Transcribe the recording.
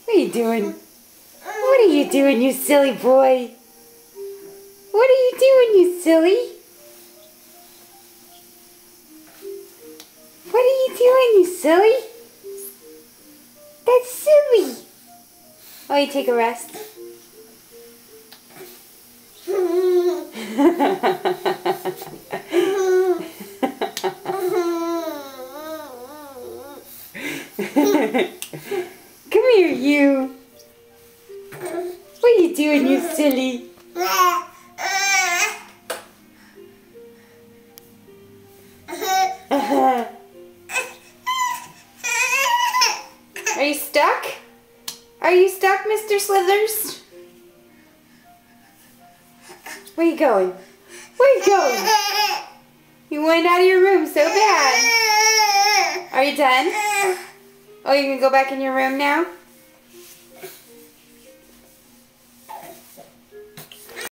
What are you doing? What are you doing, you silly boy? What are you doing, you silly? What are you doing, you silly? That's silly. Oh, you take a rest. Come here, you. What are you doing, you silly? Are you stuck? Are you stuck, Mr. Slithers? Where you going? Where you going? You went out of your room so bad. Are you done? Oh, you can go back in your room now?